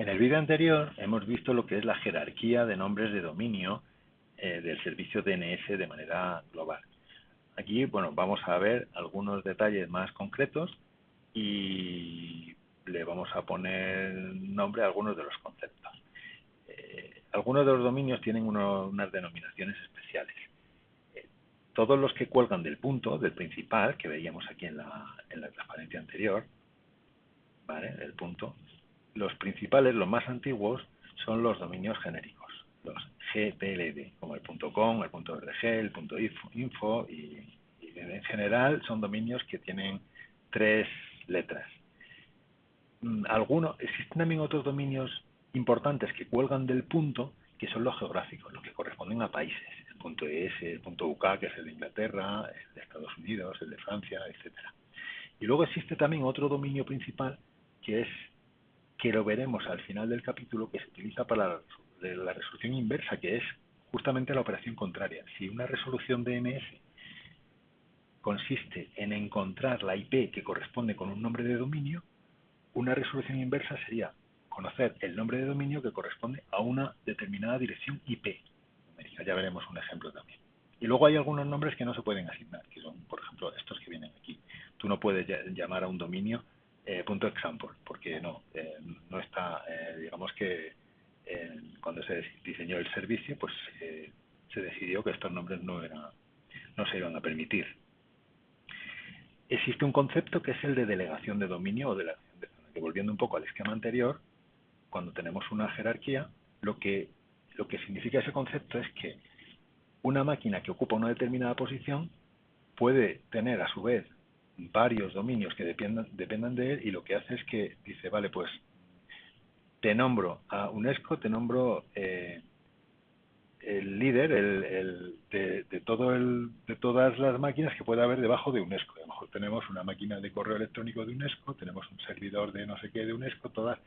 En el vídeo anterior hemos visto lo que es la jerarquía de nombres de dominio del servicio DNS de manera global. Aquí, bueno, vamos a ver algunos detalles más concretos y le vamos a poner nombre a algunos de los conceptos. Algunos de los dominios tienen unas denominaciones especiales. Todos los que cuelgan del punto, del principal, que veíamos aquí en la transparencia anterior, ¿vale? El punto. Los principales, los más antiguos, son los dominios genéricos, los GPLD, como el .com, el .org, el .info y en general son dominios que tienen 3 letras. Existen también otros dominios importantes que cuelgan del punto, que son los geográficos, los que corresponden a países, el .es, el .uk, que es el de Inglaterra, el de Estados Unidos, el de Francia, etcétera. Y luego existe también otro dominio principal que lo veremos al final del capítulo, que se utiliza para la resolución inversa, que es justamente la operación contraria. Si una resolución DNS consiste en encontrar la IP que corresponde con un nombre de dominio, una resolución inversa sería conocer el nombre de dominio que corresponde a una determinada dirección IP. Ya veremos un ejemplo también. Y luego hay algunos nombres que no se pueden asignar, que son, por ejemplo, estos que vienen aquí. Tú no puedes llamar a un dominio .example, porque no está, digamos que cuando se diseñó el servicio, pues se decidió que estos nombres no se iban a permitir. Existe un concepto que es el de delegación de dominio o delegación de zona, que volviendo un poco al esquema anterior, cuando tenemos una jerarquía, lo que significa ese concepto es que una máquina que ocupa una determinada posición puede tener a su vez varios dominios que dependan de él, y lo que hace es que dice, vale, pues te nombro a UNESCO, te nombro el líder de todas las máquinas que pueda haber debajo de UNESCO. A lo mejor tenemos una máquina de correo electrónico de UNESCO, tenemos un servidor de no sé qué de UNESCO, todas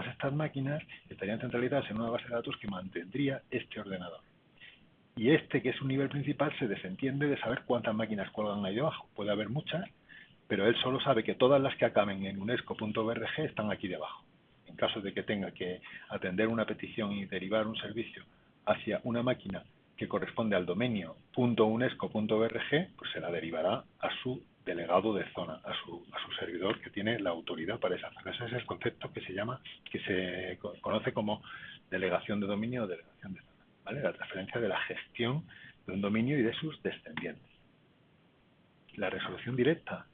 estas máquinas estarían centralizadas en una base de datos que mantendría este ordenador. Y que es un nivel principal, se desentiende de saber cuántas máquinas cuelgan ahí debajo. Puede haber muchas, pero él solo sabe que todas las que acaben en unesco.org están aquí debajo. En caso de que tenga que atender una petición y derivar un servicio hacia una máquina que corresponde al dominio .unesco.org, pues se la derivará a su delegado de zona, a su servidor que tiene la autoridad para esa zona. Ese es el concepto que se conoce como delegación de dominio o delegación de zona, ¿vale? La transferencia de la gestión de un dominio y de sus descendientes. La resolución directa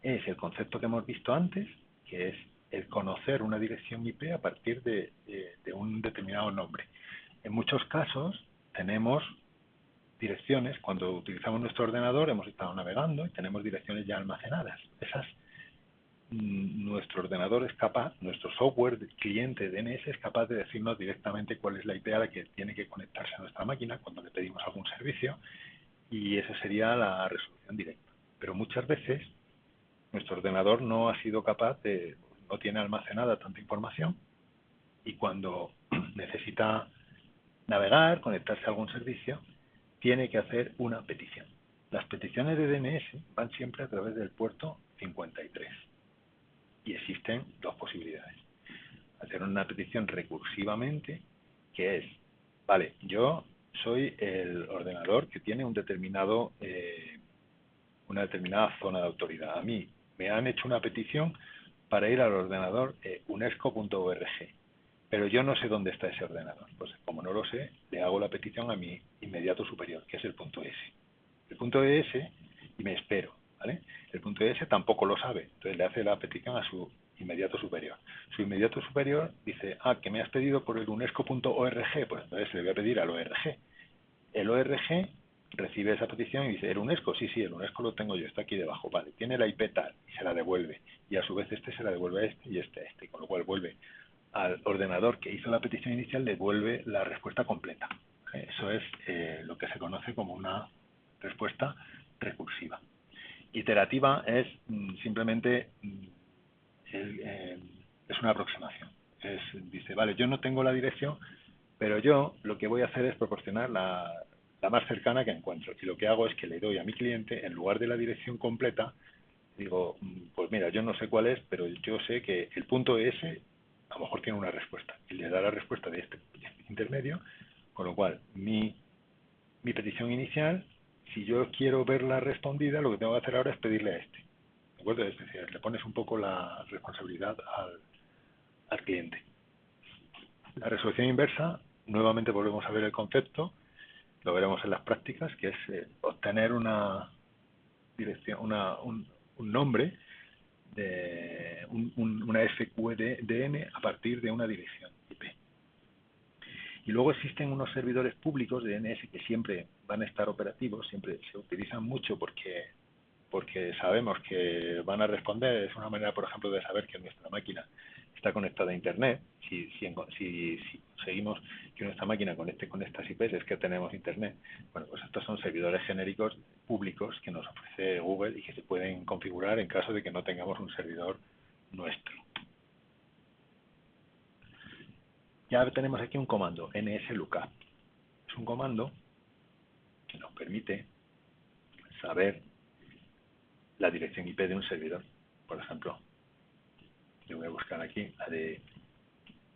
es el concepto que hemos visto antes, que es el conocer una dirección IP a partir de un determinado nombre. En muchos casos tenemos direcciones, cuando utilizamos nuestro ordenador hemos estado navegando y tenemos direcciones ya almacenadas. Nuestro ordenador es capaz, nuestro software cliente DNS es capaz de decirnos directamente cuál es la IP a la que tiene que conectarse a nuestra máquina cuando le pedimos algún servicio, y esa sería la resolución directa. Pero muchas veces nuestro ordenador no ha sido capaz no tiene almacenada tanta información, y cuando necesita navegar, conectarse a algún servicio, tiene que hacer una petición. Las peticiones de DNS van siempre a través del puerto 53 y existen dos posibilidades. Hacer una petición recursivamente, que es, vale, yo soy el ordenador que tiene una determinada zona de autoridad. A mí me han hecho una petición para ir al ordenador unesco.org, pero yo no sé dónde está ese ordenador. Pues como no lo sé, le hago la petición a mi inmediato superior, que es el .es. El .es, y me espero, ¿vale? El .es tampoco lo sabe, entonces le hace la petición a su inmediato superior. Su inmediato superior dice, que me has pedido por el unesco.org, pues entonces le voy a pedir al ORG. El ORG recibe esa petición y dice, ¿el UNESCO? Sí, el UNESCO lo tengo yo, está aquí debajo, vale, tiene la IP tal, y se la devuelve. Y a su vez se la devuelve a este y a este, con lo cual vuelve al ordenador que hizo la petición inicial, le devuelve la respuesta completa. Eso es lo que se conoce como una respuesta recursiva. Iterativa es simplemente es una aproximación. Dice, vale, yo no tengo la dirección, pero yo lo que voy a hacer es proporcionar la más cercana que encuentro. Y lo que hago es que le doy a mi cliente, en lugar de la dirección completa, digo, pues mira, yo no sé cuál es, pero yo sé que el .es, lo mejor tiene una respuesta y le da la respuesta de este intermedio, con lo cual mi petición inicial, si yo quiero verla respondida, lo que tengo que hacer ahora es pedirle a este. ¿De acuerdo? Es decir, le pones un poco la responsabilidad al cliente. La resolución inversa, nuevamente volvemos a ver el concepto, lo veremos en las prácticas, que es obtener una dirección, un nombre, de una FQDN a partir de una dirección IP. Y luego existen unos servidores públicos de DNS que siempre van a estar operativos, siempre se utilizan mucho porque sabemos que van a responder. Es una manera, por ejemplo, de saber que nuestra máquina está conectada a Internet. Si conseguimos que nuestra máquina conecte con estas IPs, es que tenemos Internet. Bueno, pues estos son servidores genéricos públicos que nos ofrece Google y que se pueden configurar en caso de que no tengamos un servidor nuestro. Ya tenemos aquí un comando, nslookup. Es un comando que nos permite saber la dirección IP de un servidor. Por ejemplo, yo voy a buscar aquí la de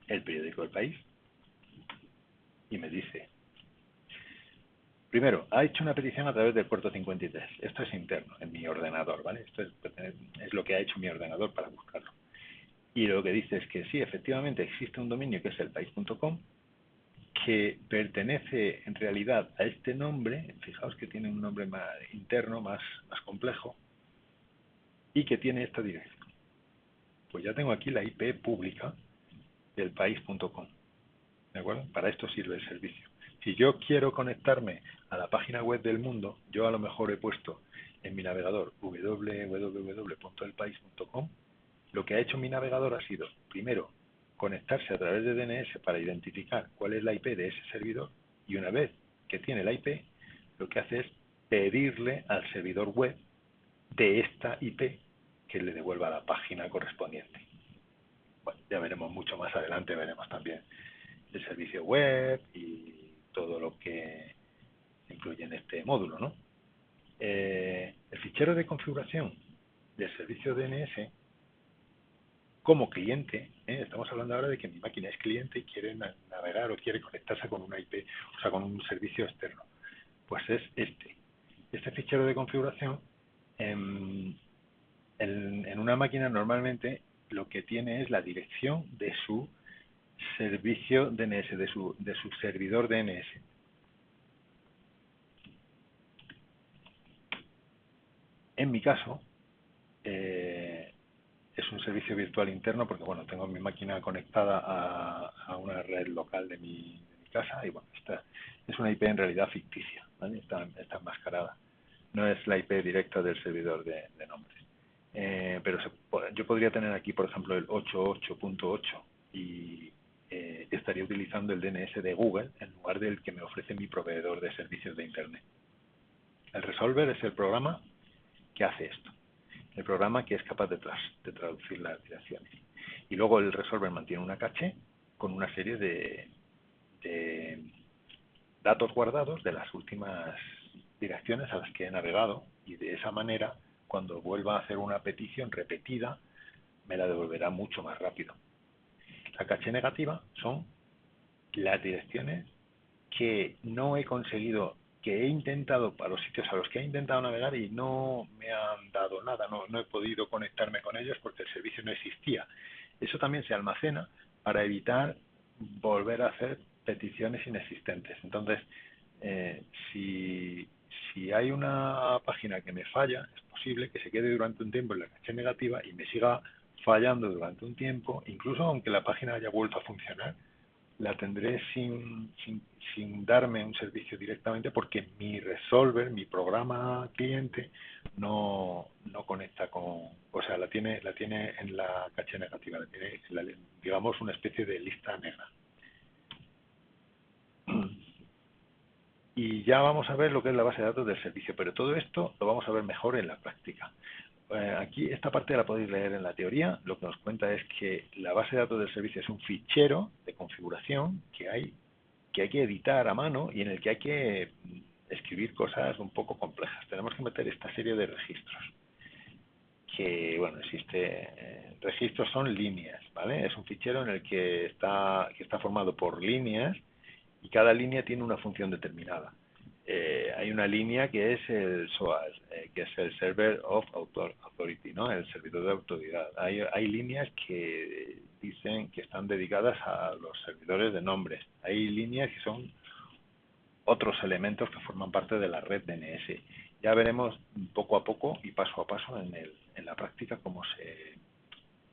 El Periódico del País y me dice, primero, ha hecho una petición a través del puerto 53. Esto es interno en mi ordenador, ¿vale? Esto es lo que ha hecho mi ordenador para buscarlo. Y lo que dice es que sí, efectivamente existe un dominio que es elpaís.com que pertenece en realidad a este nombre. Fijaos que tiene un nombre más interno, más complejo, y que tiene esta dirección. Pues ya tengo aquí la IP pública del país.com. ¿De acuerdo? Para esto sirve el servicio. Si yo quiero conectarme a la página web del mundo, yo a lo mejor he puesto en mi navegador www.elpaís.com. Lo que ha hecho mi navegador ha sido, primero, conectarse a través de DNS para identificar cuál es la IP de ese servidor, y una vez que tiene la IP, lo que hace es pedirle al servidor web de esta IP que le devuelva la página correspondiente. Bueno, ya veremos mucho más adelante, veremos también el servicio web y todo lo que incluye en este módulo, ¿no? El fichero de configuración del servicio DNS como cliente, estamos hablando ahora de que mi máquina es cliente y quiere navegar o quiere conectarse con una IP, o sea, con un servicio externo. Pues es este fichero de configuración. En una máquina normalmente lo que tiene es la dirección de su servicio DNS, de su servidor DNS. En mi caso, es un servicio virtual interno porque, bueno, tengo mi máquina conectada a una red local de mi casa y, bueno, esta es una IP en realidad ficticia, ¿vale? Está enmascarada. No es la IP directa del servidor de nombres. Pero yo podría tener aquí, por ejemplo, el 88.8 y estaría utilizando el DNS de Google en lugar del que me ofrece mi proveedor de servicios de Internet. El Resolver es el programa que hace esto. El programa que es capaz de traducir las direcciones. Y luego el Resolver mantiene una caché con una serie de datos guardados de las últimas direcciones a las que he navegado, y de esa manera, cuando vuelva a hacer una petición repetida, me la devolverá mucho más rápido. La caché negativa son las direcciones que no he conseguido, que he intentado, para los sitios a los que he intentado navegar y no me han dado nada, no he podido conectarme con ellos porque el servicio no existía. Eso también se almacena para evitar volver a hacer peticiones inexistentes. Entonces, si hay una página que me falla, es posible que se quede durante un tiempo en la caché negativa y me siga fallando durante un tiempo, incluso aunque la página haya vuelto a funcionar, la tendré sin darme un servicio directamente porque mi Resolver, mi programa cliente, no conecta con, o sea, la tiene en la caché negativa, la tiene, digamos, una especie de lista negra. Y ya vamos a ver lo que es la base de datos del servicio, pero todo esto lo vamos a ver mejor en la práctica. Aquí esta parte la podéis leer en la teoría. Lo que nos cuenta es que la base de datos del servicio es un fichero de configuración que hay que editar a mano y en el que hay que escribir cosas un poco complejas. Tenemos que meter esta serie de registros que, bueno, existe registros son líneas, ¿vale? Es un fichero en el que está formado por líneas y cada línea tiene una función determinada. Hay una línea que es el SOAS, que es el Server of Authority, ¿no? El servidor de autoridad. Hay líneas que dicen que están dedicadas a los servidores de nombres. Hay líneas que son otros elementos que forman parte de la red DNS. Ya veremos poco a poco y paso a paso en la práctica cómo se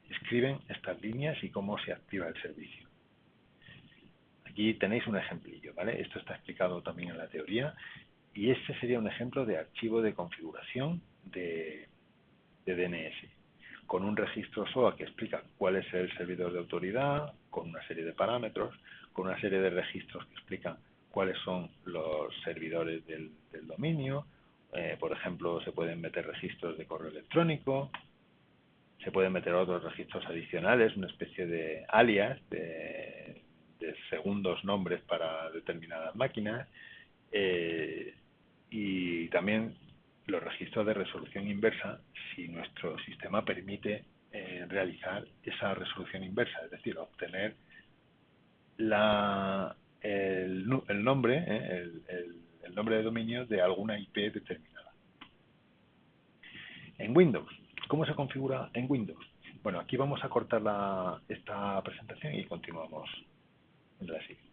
escriben estas líneas y cómo se activa el servicio. Aquí tenéis un ejemplillo, ¿vale? Esto está explicado también en la teoría y este sería un ejemplo de archivo de configuración de DNS con un registro SOA que explica cuál es el servidor de autoridad, con una serie de parámetros, con una serie de registros que explican cuáles son los servidores del dominio. Por ejemplo, se pueden meter registros de correo electrónico, se pueden meter otros registros adicionales, una especie de alias, de segundos nombres para determinadas máquinas, y también los registros de resolución inversa si nuestro sistema permite realizar esa resolución inversa, es decir, obtener el nombre, el nombre de dominio de alguna IP determinada. En Windows, ¿cómo se configura en Windows? Bueno, aquí vamos a cortar esta presentación y continuamos en la siguiente.